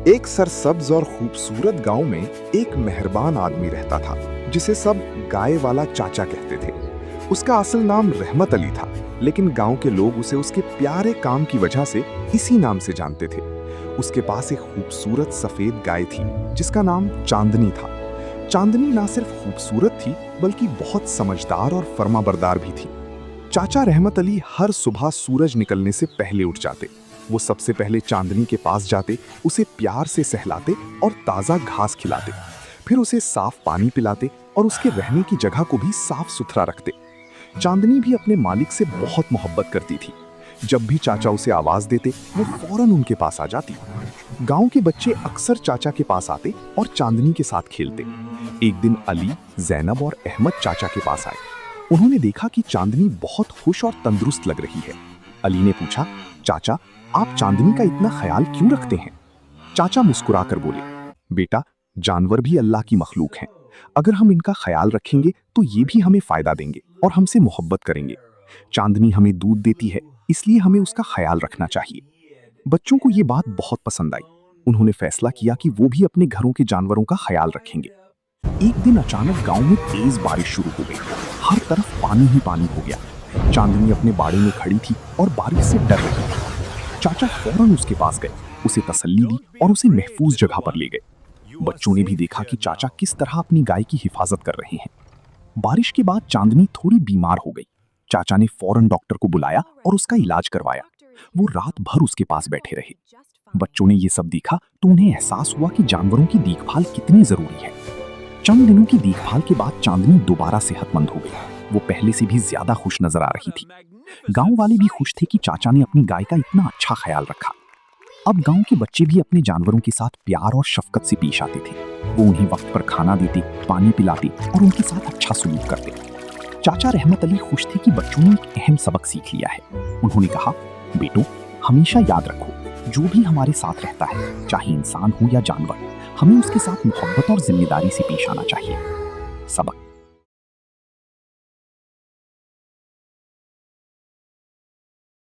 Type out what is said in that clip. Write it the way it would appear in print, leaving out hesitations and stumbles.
एक सरसब्ज और खूबसूरत गांव में एक मेहरबान आदमी रहता था जिसे सब गाय वाला चाचा कहते थे। उसका असल नाम रहमत अली था, लेकिन गांव के लोग उसे उसके प्यारे काम की वजह से इसी नाम से जानते थे। उसके पास एक खूबसूरत सफेद गाय थी जिसका नाम चांदनी था। चांदनी ना सिर्फ खूबसूरत थी बल्कि बहुत समझदार और फर्माबरदार भी थी। चाचा रहमत अली हर सुबह सूरज निकलने से पहले उठ जाते। वो सबसे पहले चांदनी के पास जाते, उसे प्यार से सहलाते और ताज़ा घास खिलाते। फिर उसे साफ पानी पिलाते और उसके रहने की जगह को भी साफ सुथरा रखते। चांदनी भी अपने मालिक से बहुत मोहब्बत करती थी। जब भी चाचा उसे आवाज़ देते वो फौरन उनके पास आ जाती। गांव के बच्चे अक्सर चाचा के पास आते और चांदनी के साथ खेलते। एक दिन अली, जैनब और अहमद चाचा के पास आए। उन्होंने देखा कि चांदनी बहुत खुश और तंदुरुस्त लग रही है। अली ने पूछा, चाचा, आप चांदनी का इतना ख्याल क्यों रखते हैं? चाचा मुस्कुराकर बोले, बेटा, जानवर भी अल्लाह की मखलूक हैं। अगर हम इनका ख्याल रखेंगे तो ये भी हमें फायदा देंगे और हमसे मोहब्बत करेंगे। चांदनी हमें दूध देती है, इसलिए हमें उसका ख्याल रखना चाहिए। बच्चों को ये बात बहुत पसंद आई। उन्होंने फैसला किया कि वो भी अपने घरों के जानवरों का ख्याल रखेंगे। एक दिन अचानक गांव में तेज बारिश शुरू हो गई। हर तरफ पानी ही पानी हो गया। चांदनी अपने बाड़े में खड़ी थी और बारिश से डर रही थी। चाचा फौरन उसके पास गए, उसे तसल्ली दी और उसे महफूज जगह पर ले गए। बच्चों ने भी देखा कि चाचा किस तरह अपनी गाय की हिफाजत कर रहे हैं। बारिश के बाद चांदनी थोड़ी बीमार हो गई। चाचा ने फौरन डॉक्टर को बुलाया और उसका इलाज करवाया। वो रात भर उसके पास बैठे रहे। बच्चों ने ये सब देखा तो उन्हें एहसास हुआ कि जानवरों की देखभाल कितनी जरूरी है। चंद दिनों की देखभाल के बाद चांदनी दोबारा सेहतमंद हो गई। वो पहले से भी ज्यादा खुश नजर आ रही थी। गांव वाले भी खुश थे कि चाचा ने अपनी गाय का इतना अच्छा ख्याल रखा। अब गांव के बच्चे भी अपने जानवरों के साथ प्यार और शफकत से पेश आते थे। वो उन्हें वक्त पर खाना देते, पानी पिलाते और उनके साथ अच्छा सलूक करते। चाचा रहमत अली खुश थे कि बच्चों ने एक अहम सबक सीख लिया है। उन्होंने कहा, बेटो, हमेशा याद रखो, जो भी हमारे साथ रहता है, चाहे इंसान हो या जानवर, हमें उसके साथ मोहब्बत और जिम्मेदारी से पेश आना चाहिए। सबक